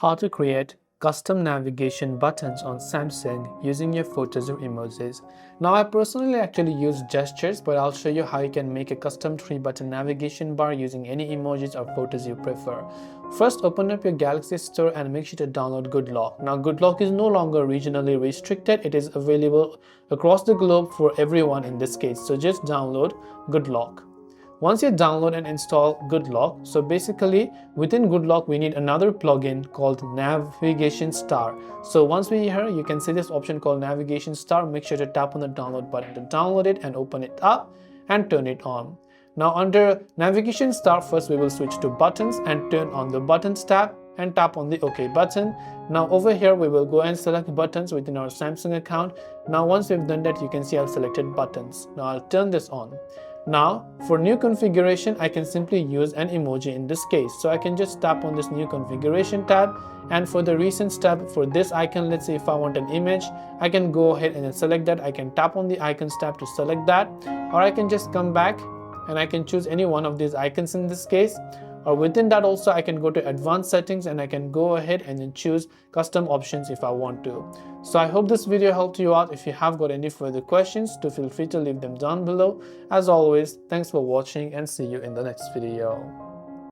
How to create custom navigation buttons on Samsung using your photos or emojis. Now I personally actually use gestures, but I'll show you how you can make a custom 3-button navigation bar using any emojis or photos you prefer. First, open up your Galaxy Store and make sure to download GoodLock. Now GoodLock is no longer regionally restricted, it is available across the globe for everyone in this case, so just download GoodLock. Once you download and install GoodLock, so basically within GoodLock we need another plugin called Navigation Star. So once we're here, you can see this option called Navigation Star. Make sure to tap on the download button to download it and open it up and turn it on. Now under Navigation Star, first we will switch to buttons and turn on the buttons tab and tap on the OK button. Now over here we will go and select buttons within our Samsung account. Now once we've done that, you can see I've selected buttons. Now I'll turn this on. Now for new configuration, I can simply use an emoji in this case. So I can just tap on this new configuration tab, and for the recents tab, for this icon, let's say if I want an image, I can go ahead and then select that. I can tap on the icons tab to select that, or I can just come back and I can choose any one of these icons in this case. Or within that also, I can go to advanced settings and I can go ahead and then choose custom options if I want to. So I hope this video helped you out. If you have got any further questions, feel free to leave them down below. As always, thanks for watching and see you in the next video.